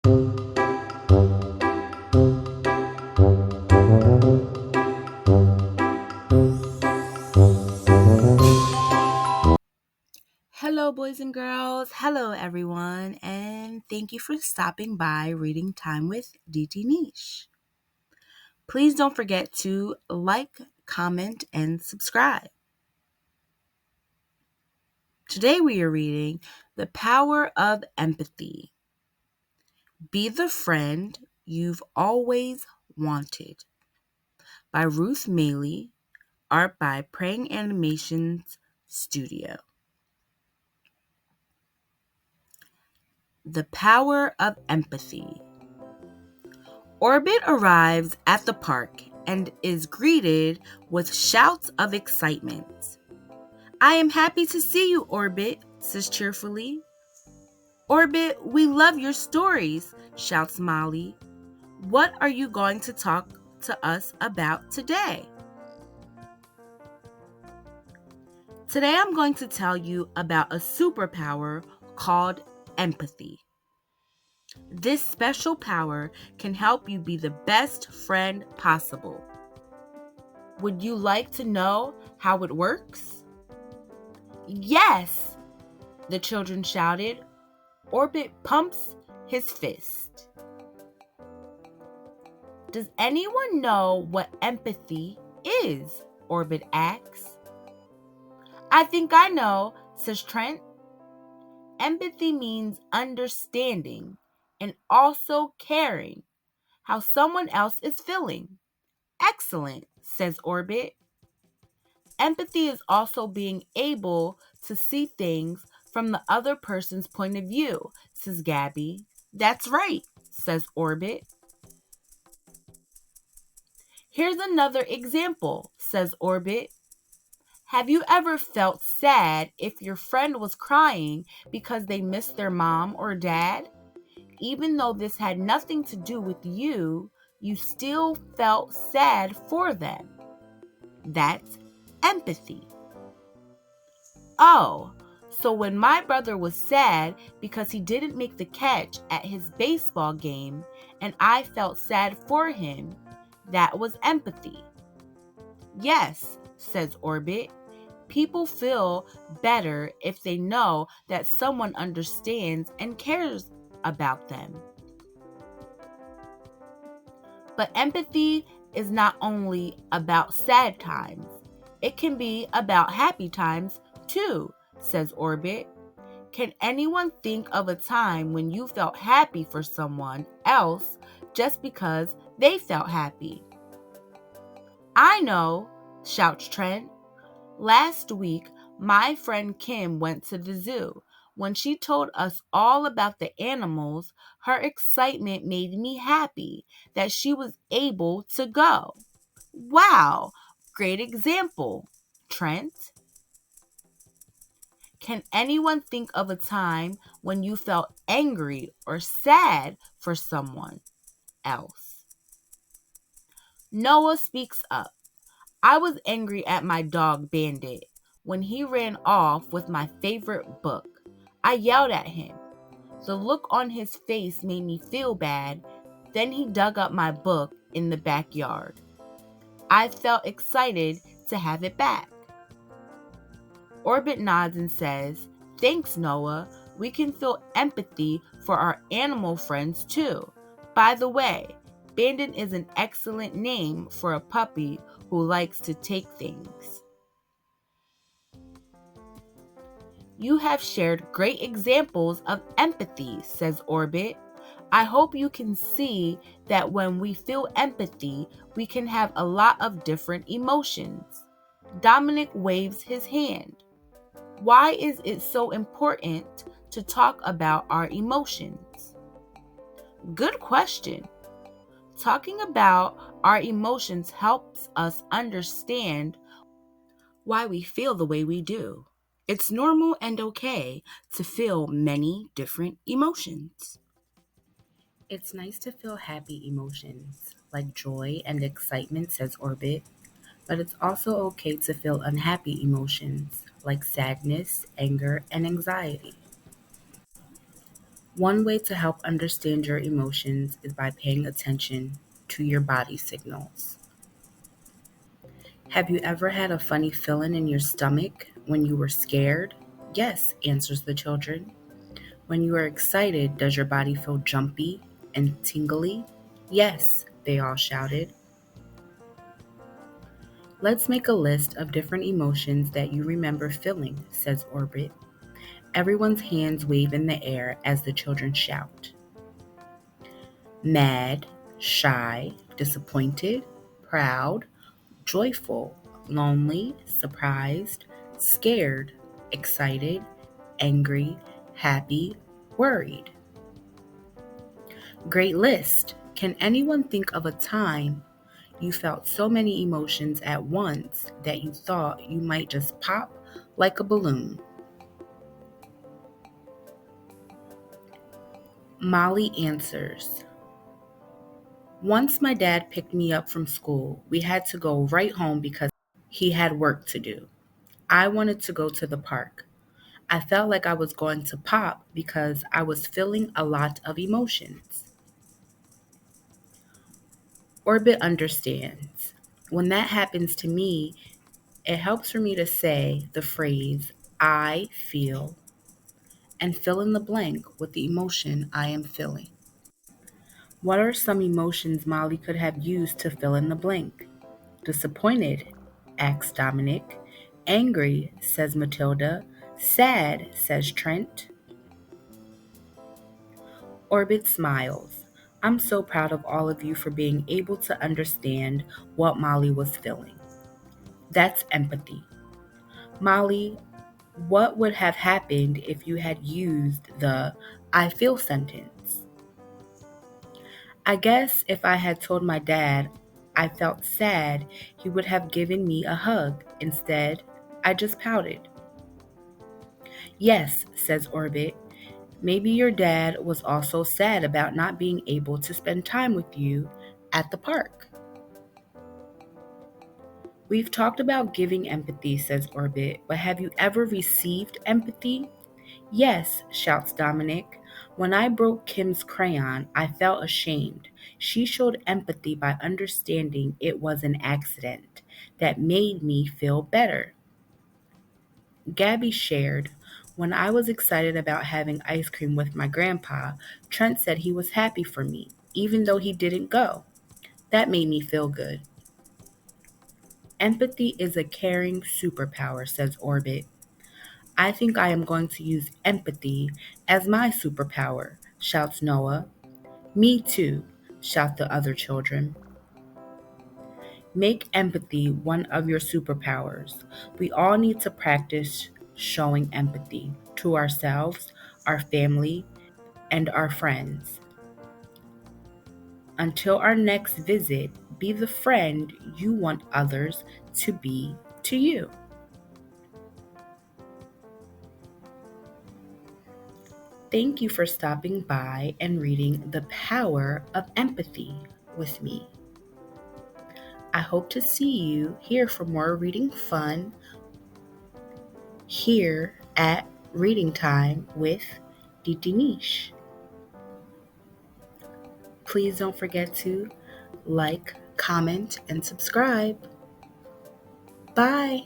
Hello, boys and girls. Hello, everyone. And thank you for stopping by Reading Time with Didi Neish. Please don't forget to like, comment, and subscribe. Today we are reading The Power of Empathy. Be the friend you've always wanted by Ruth Maley, art by Praying Animations Studio. The Power of Empathy. Orbit arrives at the park and is greeted with shouts of excitement. "I am happy to see you, Orbit," says cheerfully. "Orbit, we love your stories," shouts Molly. "What are you going to talk to us about today?" Today I'm going to tell you about a superpower called empathy. This special power can help you be the best friend possible. Would you like to know how it works? "Yes!" the children shouted. Orbit pumps his fist. "Does anyone know what empathy is?" Orbit asks. "I think I know," says Trent. "Empathy means understanding and also caring how someone else is feeling." "Excellent," says Orbit. "Empathy is also being able to see things from the other person's point of view," says Gabby. "That's right," says Orbit. "Here's another example," says Orbit. "Have you ever felt sad if your friend was crying because they missed their mom or dad? Even though this had nothing to do with you, you still felt sad for them. That's empathy." "Oh, so when my brother was sad because he didn't make the catch at his baseball game and I felt sad for him, that was empathy." "Yes," says Orbit. "People feel better if they know that someone understands and cares about them." But empathy is not only about sad times. It can be about happy times too, says Orbit. "Can anyone think of a time when you felt happy for someone else just because they felt happy?" "I know," shouts Trent. "Last week, my friend Kim went to the zoo. When she told us all about the animals, her excitement made me happy that she was able to go." "Wow, great example, Trent." "Can anyone think of a time when you felt angry or sad for someone else?" Noah speaks up. "I was angry at my dog Bandit when he ran off with my favorite book. I yelled at him. The look on his face made me feel bad. Then he dug up my book in the backyard. I felt excited to have it back." Orbit nods and says, "Thanks, Noah. We can feel empathy for our animal friends too. By the way, Bandit is an excellent name for a puppy who likes to take things." "You have shared great examples of empathy," says Orbit. "I hope you can see that when we feel empathy, we can have a lot of different emotions." Dominic waves his hand. "Why is it so important to talk about our emotions?" Good question. Talking about our emotions helps us understand why we feel the way we do. It's normal and okay to feel many different emotions. "It's nice to feel happy emotions, like joy and excitement," says Orbit. "But it's also okay to feel unhappy emotions, like sadness, anger, and anxiety." One way to help understand your emotions is by paying attention to your body signals. Have you ever had a funny feeling in your stomach when you were scared? Yes, answers the children. When you are excited, does your body feel jumpy and tingly? Yes, they all shouted. Let's make a list of different emotions that you remember feeling, says Orbit. Everyone's hands wave in the air as the children shout. Mad, shy, disappointed, proud, joyful, lonely, surprised, scared, excited, angry, happy, worried. Great list. Can anyone think of a time you felt so many emotions at once that you thought you might just pop like a balloon? Molly answers. Once my dad picked me up from school. We had to go right home because he had work to do. I wanted to go to the park. I felt like I was going to pop because I was feeling a lot of emotions. Orbit understands. When that happens to me, it helps for me to say the phrase, I feel, and fill in the blank with the emotion I am feeling. What are some emotions Molly could have used to fill in the blank? Disappointed, asks Dominic. Angry, says Matilda. Sad, says Trent. Orbit smiles. I'm so proud of all of you for being able to understand what Molly was feeling. That's empathy. Molly, what would have happened if you had used the I feel sentence? I guess if I had told my dad I felt sad, he would have given me a hug. Instead, I just pouted. Yes, says Orbit. Maybe your dad was also sad about not being able to spend time with you at the park. We've talked about giving empathy, says Orbit, but have you ever received empathy? Yes, shouts Dominic. When I broke Kim's crayon, I felt ashamed. She showed empathy by understanding it was an accident. That made me feel better. Gabby shared, when I was excited about having ice cream with my grandpa, Trent said he was happy for me, even though he didn't go. That made me feel good. Empathy is a caring superpower, says Orbit. I think I am going to use empathy as my superpower, shouts Noah. Me too, shout the other children. Make empathy one of your superpowers. We all need to practice showing empathy to ourselves, our family, and our friends. Until our next visit, be the friend you want others to be to you. Thank you for stopping by and reading The Power of Empathy with me. I hope to see you here for more reading fun here at Reading Time with Didi Neish. Please don't forget to like, comment, and subscribe. Bye.